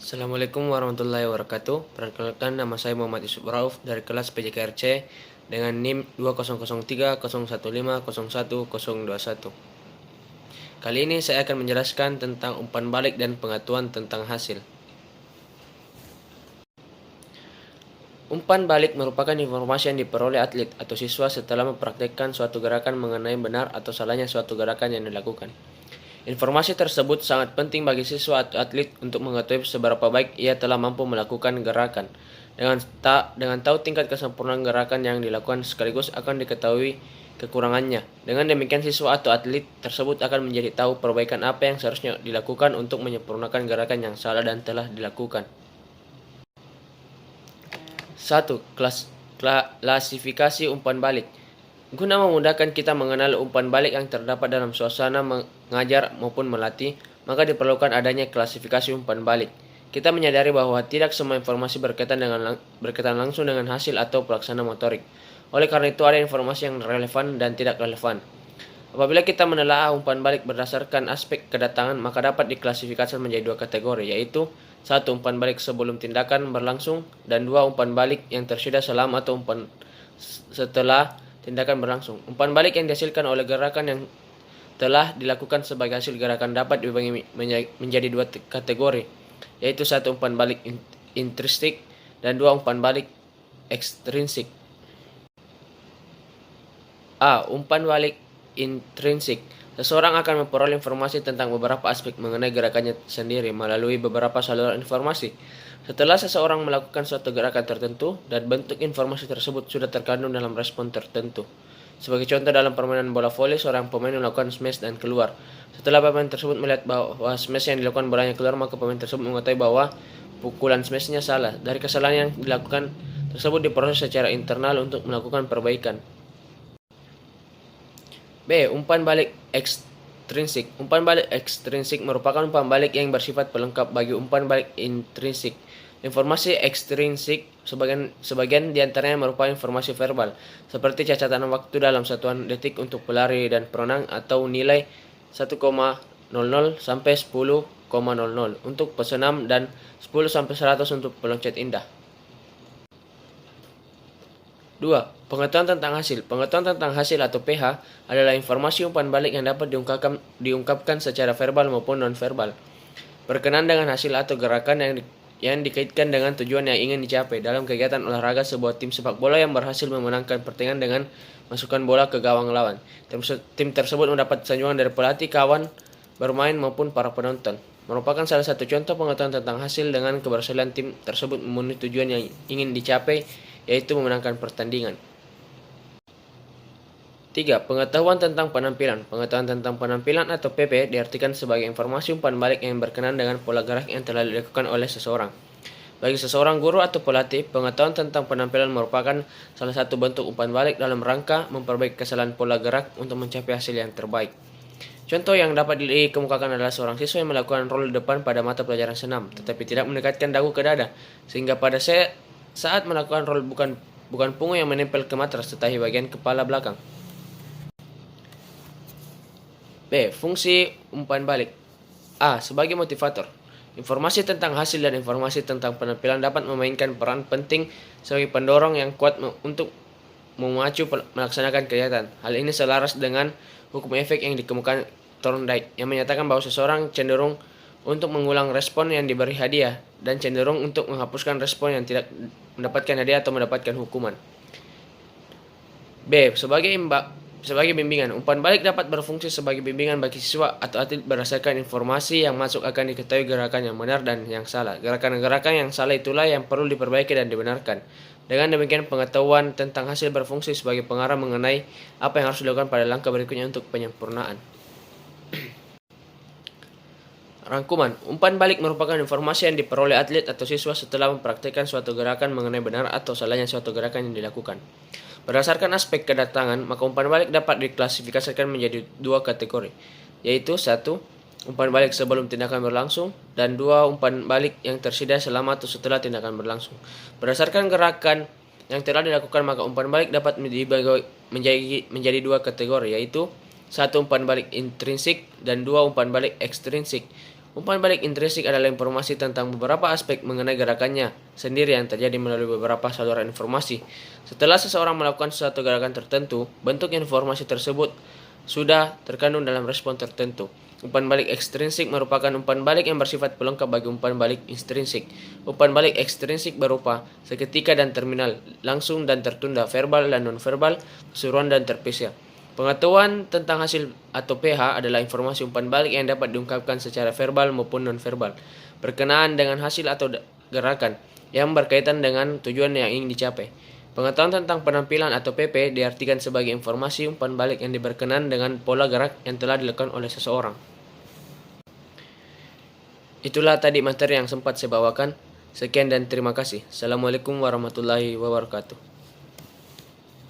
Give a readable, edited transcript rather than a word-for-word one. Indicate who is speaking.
Speaker 1: Assalamualaikum warahmatullahi wabarakatuh. Perkenalkan, nama saya Muhammad Yusuf Rauf dari kelas PJKRC dengan NIM 200301501021. Kali ini saya akan menjelaskan tentang umpan balik dan pengetahuan tentang hasil. Umpan balik merupakan informasi yang diperoleh atlet atau siswa setelah mempraktekkan suatu gerakan mengenai benar atau salahnya suatu gerakan yang dilakukan. Informasi tersebut sangat penting bagi siswa atau atlet untuk mengetahui seberapa baik ia telah mampu melakukan gerakan. Dengan tahu tingkat kesempurnaan gerakan yang dilakukan, sekaligus akan diketahui kekurangannya. Dengan demikian, siswa atau atlet tersebut akan menjadi tahu perbaikan apa yang seharusnya dilakukan untuk menyempurnakan gerakan yang salah dan telah dilakukan. 1. Klasifikasi umpan balik. Guna memudahkan kita mengenal umpan balik yang terdapat dalam suasana mengajar maupun melatih, maka diperlukan adanya klasifikasi umpan balik. Kita menyadari bahwa tidak semua informasi berkaitan langsung dengan hasil atau pelaksana motorik. Oleh karena itu, ada informasi yang relevan dan tidak relevan. Apabila kita menelaah umpan balik berdasarkan aspek kedatangan, maka dapat diklasifikasikan menjadi dua kategori, yaitu 1. Umpan balik sebelum tindakan berlangsung, dan 2. Umpan balik yang tersedia selama atau umpan setelah tindakan berlangsung. Umpan balik yang dihasilkan oleh gerakan yang telah dilakukan sebagai hasil gerakan dapat dibagi menjadi dua kategori, yaitu 1. Umpan balik intrinsik dan 2. Umpan balik ekstrinsik. A. Umpan balik intrinsik. Seseorang akan memperoleh informasi tentang beberapa aspek mengenai gerakannya sendiri melalui beberapa saluran informasi. Setelah seseorang melakukan suatu gerakan tertentu dan bentuk informasi tersebut sudah terkandung dalam respon tertentu. Sebagai contoh, dalam permainan bola voli, seorang pemain melakukan smash dan keluar. Setelah pemain tersebut melihat bahwa smash yang dilakukan bolanya keluar, maka pemain tersebut mengetahui bahwa pukulan smashnya salah. Dari kesalahan yang dilakukan tersebut diproses secara internal untuk melakukan perbaikan. B. Umpan balik ekstrinsik. Umpan balik ekstrinsik merupakan umpan balik yang bersifat pelengkap bagi umpan balik intrinsik. Informasi ekstrinsik sebagian diantaranya merupakan informasi verbal, seperti catatan waktu dalam satuan detik untuk pelari dan perenang, atau nilai 1,00 sampai 10,00 untuk pesenam dan 10 sampai 100 untuk peloncat indah. 2. Pengetahuan tentang hasil. Pengetahuan tentang hasil atau PH adalah informasi umpan balik yang dapat diungkapkan secara verbal maupun non-verbal, berkenaan dengan hasil atau gerakan yang dikaitkan dengan tujuan yang ingin dicapai. Dalam kegiatan olahraga, sebuah tim sepak bola yang berhasil memenangkan pertandingan dengan masukkan bola ke gawang lawan. Tim tersebut mendapat sanjungan dari pelatih, kawan bermain maupun para penonton. Merupakan salah satu contoh pengetahuan tentang hasil dengan keberhasilan tim tersebut memenuhi tujuan yang ingin dicapai, yaitu memenangkan pertandingan. 3. Pengetahuan tentang penampilan. Pengetahuan tentang penampilan atau PP diartikan sebagai informasi umpan balik yang berkenaan dengan pola gerak yang telah dilakukan oleh seseorang. Bagi seseorang guru atau pelatih, pengetahuan tentang penampilan merupakan salah satu bentuk umpan balik dalam rangka memperbaiki kesalahan pola gerak untuk mencapai hasil yang terbaik. Contoh yang dapat dikemukakan adalah seorang siswa yang melakukan roll depan pada mata pelajaran senam, tetapi tidak mendekatkan dagu ke dada, sehingga pada saat melakukan roll bukan punggung yang menempel ke matras, tetapi bagian kepala belakang. B. Fungsi umpan balik. A. Sebagai motivator. Informasi tentang hasil dan informasi tentang penampilan dapat memainkan peran penting sebagai pendorong yang kuat untuk memacu melaksanakan kegiatan. Hal ini selaras dengan hukum efek yang dikemukakan Thorndike, yang menyatakan bahwa seseorang cenderung untuk mengulang respon yang diberi hadiah dan cenderung untuk menghapuskan respon yang tidak mendapatkan hadiah atau mendapatkan hukuman. B. Sebagai bimbingan. Umpan balik dapat berfungsi sebagai bimbingan bagi siswa atau atlet berdasarkan informasi yang masuk akan diketahui gerakan yang benar dan yang salah. Gerakan-gerakan yang salah itulah yang perlu diperbaiki dan dibenarkan. Dengan demikian, pengetahuan tentang hasil berfungsi sebagai pengarah mengenai apa yang harus dilakukan pada langkah berikutnya untuk penyempurnaan. Rangkuman. Umpan balik merupakan informasi yang diperoleh atlet atau siswa setelah mempraktikkan suatu gerakan mengenai benar atau salahnya suatu gerakan yang dilakukan. Berdasarkan aspek kedatangan, maka umpan balik dapat diklasifikasikan menjadi dua kategori, yaitu 1. Umpan balik sebelum tindakan berlangsung, dan 2. Umpan balik yang tersedia selama atau setelah tindakan berlangsung. Berdasarkan gerakan yang telah dilakukan, maka umpan balik dapat dibagi menjadi dua kategori, yaitu 1. Umpan balik intrinsik dan 2. Umpan balik ekstrinsik. Umpan balik intrinsik adalah informasi tentang beberapa aspek mengenai gerakannya sendiri yang terjadi melalui beberapa saluran informasi. Setelah seseorang melakukan suatu gerakan tertentu, bentuk informasi tersebut sudah terkandung dalam respon tertentu. Umpan balik ekstrinsik merupakan umpan balik yang bersifat pelengkap bagi umpan balik intrinsik. Umpan balik ekstrinsik berupa seketika dan terminal, langsung dan tertunda, verbal dan non-verbal, keseluruhan dan terpisah. Pengetahuan tentang hasil atau pH adalah informasi umpan balik yang dapat diungkapkan secara verbal maupun non-verbal, berkenaan dengan hasil atau gerakan yang berkaitan dengan tujuan yang ingin dicapai. Pengetahuan tentang penampilan atau PP diartikan sebagai informasi umpan balik yang berkenaan dengan pola gerak yang telah dilakukan oleh seseorang. Itulah tadi materi yang sempat saya bawakan. Sekian dan terima kasih. Assalamualaikum warahmatullahi wabarakatuh.